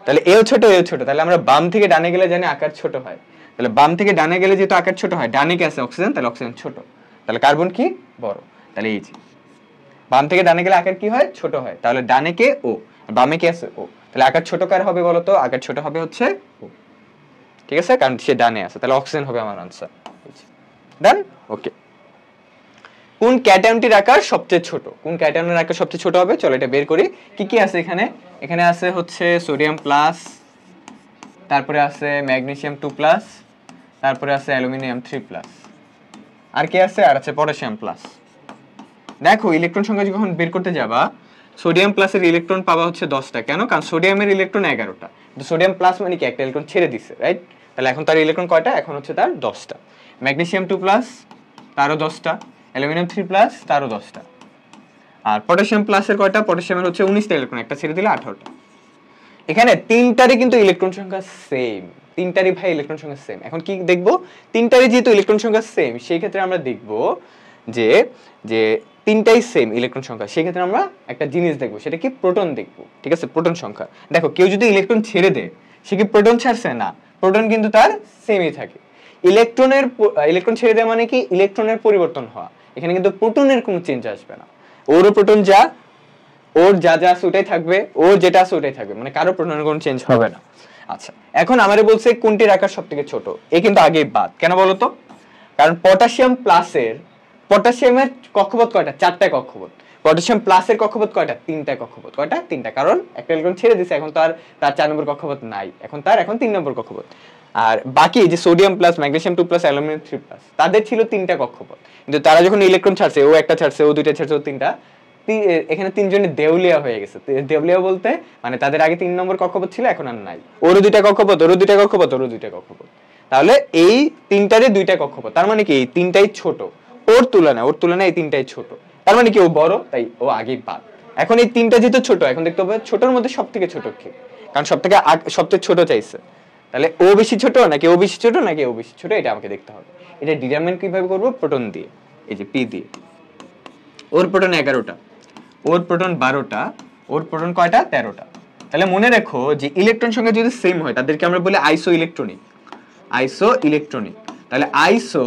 তাহলে এও ছোট, এও ছোট, তাহলে আমরা বাম থেকে ডানে গেলে জানি আকার ছোট হয়। তাহলে বাম থেকে ডানে গেলে যেহেতু আকার ছোট হয়, ডানে কে আছে? অক্সিজেন, তাহলে অক্সিজেন ছোট, তাহলে কার্বন কি? বড়। তাহলে এই যে বাম থেকে ডানে গেলে আকার কি হয়? ছোট হয়, তাহলে ডানে কে? ও, বামে কে আছে? ও, তাহলে আকার ছোট কার হবে বলো তো? আকার ছোট হবে হচ্ছে ও, ঠিক আছে, কারণ সে ডানে আছে, তাহলে অক্সিজেন হবে আমার আনসার। ডান? ওকে। কোন ক্যাটায়নটির আকার সবচেয়ে ছোট? কোন ক্যাটায়নের আকার সবচেয়ে ছোট হবে? চলো এটা বের করি। কি কি আছে এখানে? এখানে আছে হচ্ছে সোডিয়াম প্লাস, তারপরে আছে ম্যাগনেসিয়াম 2 প্লাস, তারপরে আছে অ্যালুমিনিয়াম 3 প্লাস, আর কি আছে? আর আছে পটাশিয়াম প্লাস। দেখো ইলেকট্রন সংখ্যা যখন বের করতে যাবা, সোডিয়াম প্লাসের ইলেকট্রন পাবা হচ্ছে 10টা। কেন? কারণ সোডিয়ামের ইলেকট্রন 11টা, কিন্তু সোডিয়াম প্লাস মানে কি? একটা ইলেকট্রন ছেড়ে দিছে, রাইট? তাহলে এখন তার ইলেকট্রন কয়টা? এখন হচ্ছে তার 10টা। ম্যাগনেসিয়াম 2 প্লাস, তারও 10টা। অ্যালুমিনিয়াম 3 প্লাস, তারও 10টা। আর পটাশিয়াম প্লাসের কয়টা? পটাশিয়ামের হচ্ছে 19টা ইলেকট্রন, একটা ছেড়ে দিলে 18টা। এখানে তিনটারই কিন্তু ইলেকট্রন সংখ্যা সেম, তিনটারই ভাই ইলেকট্রন সংখ্যা সেম। এখন কি দেখবো? তিনটারই যেহেতু ইলেকট্রন সংখ্যা সেম, সেই ক্ষেত্রে আমরা দেখবো যে যে তিনটাই সেম ইলেকট্রন সংখ্যা, সেই ক্ষেত্রে আমরা একটা জিনিস দেখবো, সেটা কি? প্রোটন দেখবো, ঠিক আছে? প্রোটন সংখ্যা। দেখো কেউ যদি ইলেকট্রন ছেড়ে দেয়, সে কি প্রোটন ছাড়ছে? না, প্রোটন কিন্তু তার সেমই থাকে। ইলেকট্রন ছেড়ে দেওয়া মানে কি? ইলেকট্রনের পরিবর্তন হওয়া। এখানে কিন্তু প্রোটনের কোনো চেঞ্জ আসবে না, ওরও প্রোটন যা, ওর যা যা আছে ওটাই থাকবে, ওর যেটা আছে ওটাই থাকবে, মানে কারো প্রোটনের কোনো চেঞ্জ হবে না। আচ্ছা, এখন আমারে বলছে কোনটির আকার সবথেকে ছোট? এ কিন্তু আগেই বাদ। কেন বলো তো? কারণ পটাশিয়াম প্লাসের, পটাশিয়ামের কক্ষপথ কয়টা? 4টা কক্ষপথ। পটাশিয়াম প্লাসের কক্ষপথ কয়টা? 3টা কক্ষপথ। কয়টা? 3টা, কারণ একটা ইলেকট্রন ছেড়ে দিছে, এখন তার 4 নম্বর কক্ষপথ নাই, এখন 3 নম্বর কক্ষপথ। আর বাকি যে sodium plus, magnesium 2 plus, aluminium 3 plus, তাদের ছিল 3টা কক্ষপথ, কিন্তু তারা যখন ইলেকট্রন ছাড়ছে, ও একটা ছাড়ছে, ও 2টা ছাড়ছে, ও 3টা, এখানে 3 জনে দেউলিয়া হয়ে গেছে। দেউলিয়া বলতে মানে তাদের আগে 3 নম্বর কক্ষপথ ছিল, এখন আর নাই। ওরও 2টা কক্ষপথ, ওরও 2টা কক্ষপথ, ওরও 2টা কক্ষপথ। তাহলে এই তিনটারই দুইটা কক্ষপথ, তার মানে কি এই তিনটাই ছোট ওর তুলনায় এই তিনটাই ছোট, তার মানে কি ও বড়, তাই ও আগেই বাদ। এখন এই তিনটা যেহেতু ছোট, এখন দেখতে হবে ছোটর মধ্যে সব থেকে ছোট কি, কারণ সবথেকে ছোট চাইছে, তাহলে ও বেশি ছোট নাকি ও বেশি ছোট নাকি ও বেশি ছোট, এটা আমাকে দেখতে হবে। এটা ডিটারমাইন কিভাবে করবো, প্রোটন দিয়ে, এই যে পি দিয়ে। ওর প্রোটন 11টা, ওর প্রোটন 12টা, ওর প্রোটন কয়টা, 13টা। তাহলে মনে রেখো যে ইলেকট্রন সংখ্যা যদি সেম হয় তাদেরকে আমরা বলি আইসো ইলেকট্রনিক, আইসো ইলেকট্রনিক। তাহলে আইসো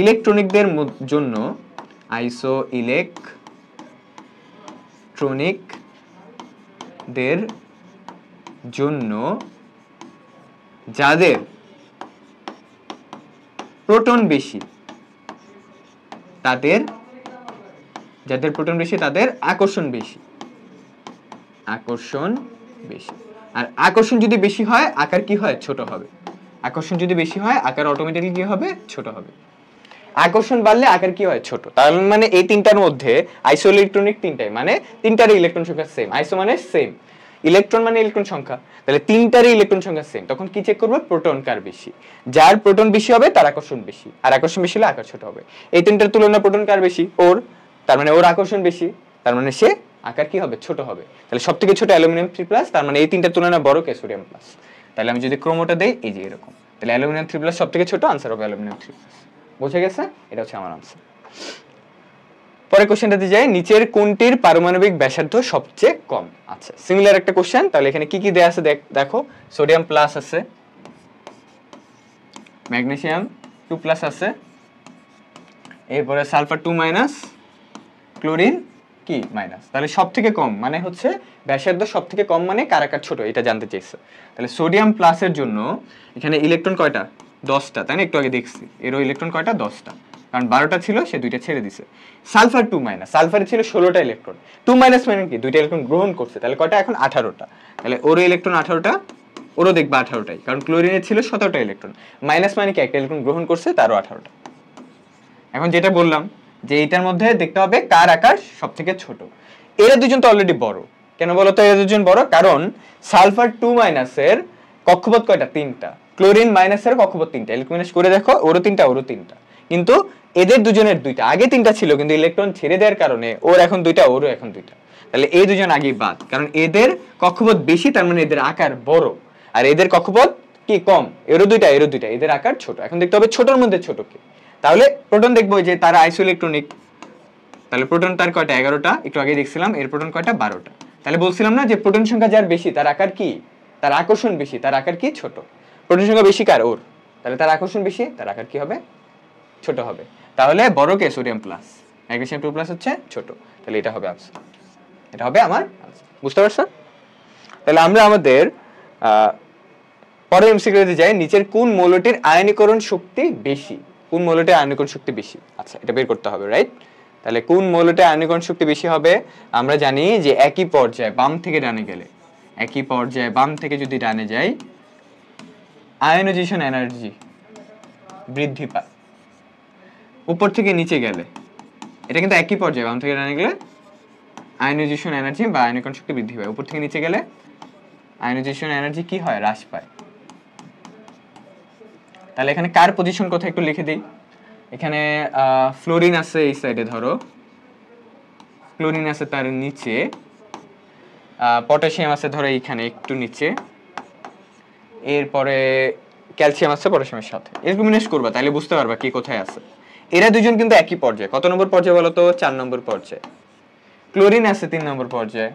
ইলেকট্রনিকদের জন্য, আইসো ইলেকট্রনিকদের জন্য যাদের প্রোটন বেশি তাদের আকর্ষণ বেশি, আর আকর্ষণ যদি বেশি হয় আকার কি হয়, ছোট হবে। আকর্ষণ যদি বেশি হয় আকার অটোমেটিক্যালি কি হবে, ছোট হবে। আকর্ষণ বাড়লে আকার কি হয়, ছোট। তার মানে এই তিনটার মধ্যে আইসো ইলেকট্রনিক তিনটাই, মানে তিনটারই ইলেকট্রন সংখ্যা সেম। আইসো মানে সেম, ইলেকট্রন মানে ইলেকট্রন সংখ্যা, তাহলে তিনটারই ইলেকট্রন সংখ্যা সেম। তখন কি চেক করবো, প্রোটন কার বেশি। যার প্রোটন বেশি হবে তার আকর্ষণ বেশি, আর আকর্ষণ বেশি হলে আকার ছোট হবে। এই তিনটার তুলনায় প্রোটন কার বেশি, ওর, তার মানে ওর আকর্ষণ বেশি, তার মানে সে আকার কি হবে, ছোট হবে। তাহলে সব থেকে ছোট অ্যালুমিনিয়াম 3+, তার মানে এই তিনটার তুলনায় বড় কে, সোডিয়াম প্লাস। তাহলে আমি যদি ক্রোমোটা দেই, এই যে এরকম, তাহলে অ্যালুমিনিয়াম 3+ সব থেকে ছোট, আনসার হবে অ্যালুমিনিয়াম 3+। বুঝে গেছে, এটা হচ্ছে আমার আনসার। পরে কোশ্চেনটাতে যাই, নিচের কোনটির পারমাণবিক ব্যাসার্ধ সবচেয়ে কম। আচ্ছা, সিমিলার একটা কোশ্চেন। তাহলে এখানে কি কি দেয়া আছে দেখো, সোডিয়াম প্লাস আছে, ম্যাগনেসিয়াম 2+ আছে, এরপরে সালফার 2-, ক্লোরিন কি মাইনাস। তাহলে সব থেকে কম মানে হচ্ছে ব্যাসার্ধ সব থেকে কম মানে কার আকার ছোট, এটা জানতে চাইছে। তাহলে সোডিয়াম প্লাসের জন্য এখানে ইলেকট্রন কয়টা, 10টা, তাই না? একটু আগে দেখছি এরও ইলেকট্রন কয়টা, 10টা, কারণ 12টা ছিল সে 2টা ছেড়ে দিছে। সালফার 2-, সালফারে ছিল 16টা ইলেকট্রন, 2- মানে কি 2টা ইলেকট্রন গ্রহণ করছে, তাহলে কয়টা এখন 18টা। তাহলে ওরও ইলেকট্রন 18টা, ওরও দেখবা 18টাই, কারণ ক্লোরিনের ছিল 17টা ইলেকট্রন, মাইনাস মানে কি একটা ইলেকট্রন গ্রহণ করছে, তারও 18টা। এখন যেটা বললাম যে এইটার মধ্যে দেখতে হবে কার আকার সব থেকে ছোট। এরা দুজন তো অলরেডি বড়, কেন বলতো এরা দুজন বড়, কারণ সালফার 2- এর কক্ষপথ কয়টা, 3টা, ক্লোরিন মাইনাসের কক্ষপথ 3টা, ইলেকট্রন করে দেখো, ওরও 3টা ওরও 3টা, কিন্তু এদের দুজনের 2টা, আগে 3টা ছিল কিন্তু ইলেকট্রন ছেড়ে দেওয়ার কারণে ওর এখন 2টা ওরও এখন 2টা। তাহলে এই দুজন আগেই বাদ, কারণ এদের কক্ষপথ বেশি, তার মানে এদের আকার বড়, আর এদের কক্ষপথ কি কম, এরও 2টা এরও 2টা, এদের আকার ছোট। এখন দেখতে হবে ছোটর মধ্যে ছোট কে। তাহলে প্রোটন দেখবো যে তারা আইসো ইলেকট্রনিক, তাহলে প্রোটন তার কয়টা, 11টা, একটু আগে দেখছিলাম, এর প্রোটন কয়টা, 12টা। তাহলে বলছিলাম না যে প্রোটন সংখ্যা যার বেশি তার আকার কি, তার আকর্ষণ বেশি, তার আকার কি ছোট। প্রোটন সংখ্যা বেশি কার, ওর, তাহলে তার আকর্ষণ বেশি, তার আকার কি হবে, ছোট হবে। তাহলে বড় কে, সোডিয়াম প্লাস, ম্যাগনেসিয়াম 2+ হচ্ছে ছোট, তাহলে এটা হবে আনসার, এটা হবে আমার আনসার। বুঝতে পারছো? তাহলে আমরা আমাদের পরের এমসিকিউতে যাই, নিচের কোন মৌলটির আয়নীকরণ শক্তি বেশি, কোন মৌলটির আয়নীকরণ শক্তি বেশি। আচ্ছা, এটা বের করতে হবে, রাইট? তাহলে কোন মৌলটির আয়নীকরণ শক্তি বেশি হবে, আমরা জানি যে একই পর্যায়ে বাম থেকে ডানে গেলে, একই পর্যায়ে বাম থেকে যদি ডানে যাই, আয়নাইজেশন এনার্জি বৃদ্ধি পায়। উপর থেকে নিচে গেলে, এটা কিন্তু একই পর্যায়ে বাম থেকে ডানে গেলে আয়নাইজেশন এনার্জি বা আয়নীকরণ শক্তি বৃদ্ধি পায়, উপর থেকে নিচে গেলে আয়নাইজেশন এনার্জি কি হয়, হ্রাস পায়। তাহলে এখানে কার পজিশন কোথায় একটু লিখে দিই। এখানে ফ্লোরিন আছে এই সাইডে, ধরো ফ্লোরিন আছে তার নিচে, পটাশিয়াম আছে ধরো এইখানে একটু নিচে, এরপরে ক্যালসিয়াম আছে পটাশিয়ামের সাথে, এরকম মিক্স করবা তাহলে বুঝতে পারবা কি কোথায় আছে। এরা দুজন কিন্তু একই পর্যায়ে, কত নম্বর পর্যায়ে বলো তো, 4 নম্বর পর্যায়ে। ক্লোরিন আছে 3 নম্বর পর্যায়ে,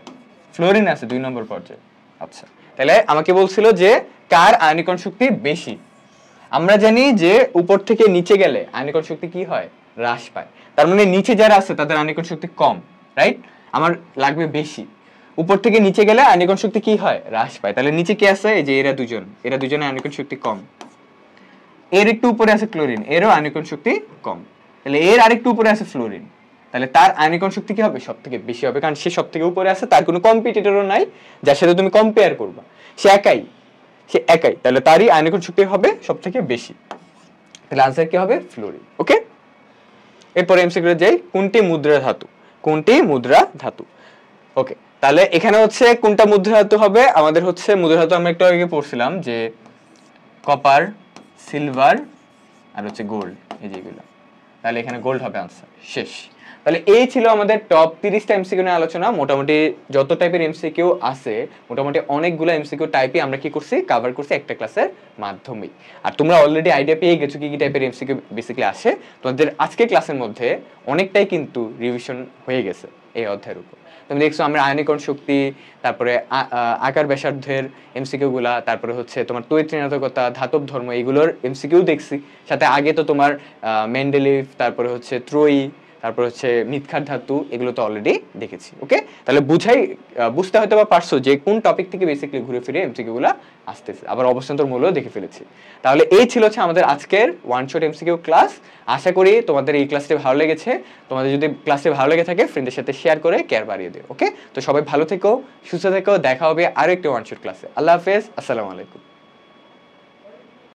ফ্লোরিন আছে 2 নম্বর পর্যায়ে। আচ্ছা, তাহলে আমাকে বলছিল যে কার আয়নীকরণ শক্তি বেশি। আমরা জানি যে উপর থেকে নিচে গেলে আয়নীকরণ শক্তি কি হয়, হ্রাস পায়, তার মানে নিচে যারা আছে তাদের আয়নীকরণ শক্তি কম, রাইট? আমার লাগবে বেশি, উপর থেকে নিচে গেলে আয়নীকরণ শক্তি কি হয়, হ্রাস পায়। তাহলে নিচে কি আছে, এই যে এরা দুজনের আয়নীকরণ শক্তি কম। এর একটু উপরে আছে ক্লোরিন, এরও আয়নীকরণ শক্তি কম। তাহলে এর আরেকটু উপরে আছে ফ্লোরিন, তাহলে তার আয়নীকরণ শক্তি কি হবে, সব থেকে বেশি হবে, কারণ সে সব থেকে উপরে আছে, তার কোনো কম্পিটিটরও নাই যার সাথে তুমি কম্পেয়ার করবা, সে একাই, তাহলে তারই আয়নীকরণ শক্তি হবে সব থেকে বেশি। তাহলে আনসার কি হবে, ফ্লোরিন। ওকে, এরপরে এমসিকিউ যাই, কোনটি মুদ্রা ধাতু। ওকে, তাহলে এখানে হচ্ছে কোনটা মুদ্রা ধাতু হবে, আমাদের হচ্ছে মুদ্রা ধাতু আমরা একটু আগে পড়ছিলাম যে কপার, সিলভার আর হচ্ছে গোল্ড, এই যেগুলো, তাহলে এখানে গোল্ড হবে আনসার। শেষ। তাহলে এই ছিল আমাদের টপ 30টা এমসিকিউ নিয়ে আলোচনা। মোটামুটি যত টাইপের এমসিকিউ আছে, মোটামুটি অনেকগুলো এমসিকিউ টাইপই আমরা কি করছি, কভার করছি একটা ক্লাসের মাধ্যমে। আর তোমরা অলরেডি আইডিয়া পেয়ে গেছো কি কি টাইপের এমসিকিউ বেসিক্যালি আসে। তোমাদের আজকের ক্লাসের মধ্যে অনেকটাই কিন্তু রিভিশন হয়ে গেছে এই অধ্যায়ের উপর। তুমি দেখছো আমরা আয়নীকরণ শক্তি, তারপরে আকার ব্যাসার্ধের এমসিকিউ গুলা, তারপরে হচ্ছে তোমার তড়িৎ ঋণাত্মকতা, ধাতব ধর্ম, এগুলোর এমসিকিউ দেখছি। সাথে আগে তো তোমার মেন্ডেলিভ, তারপরে হচ্ছে ত্রয়ী, তারপর হচ্ছে মিথ্যার ধাতু, এগুলো তো অলরেডি দেখেছি। ওকে, তাহলে বুঝতে হয়তো বা পারছো যে কোন টপিক থেকে বেসিক্যালি ঘুরে ফিরে এমসিকিউ গুলা আসতেছে। আবার অবস্থান্তর মূল্য দেখে ফেলেছি। তাহলে এই ছিল হচ্ছে আমাদের আজকের ওয়ান শট এমসিকিউ ক্লাস। আশা করি তোমাদের এই ক্লাসটি ভালো লেগেছে। তোমাদের যদি ক্লাসটি ভালো লেগে থাকে ফ্রেন্ডদের সাথে শেয়ার করে কেয়ার বাড়িয়ে দিও। ওকে, তো সবাই ভালো থেকো, সুস্থ থেকো, দেখা হবে আরো একটি ওয়ান শট ক্লাসে। আল্লাহ হাফেজ, আসসালামু আলাইকুম।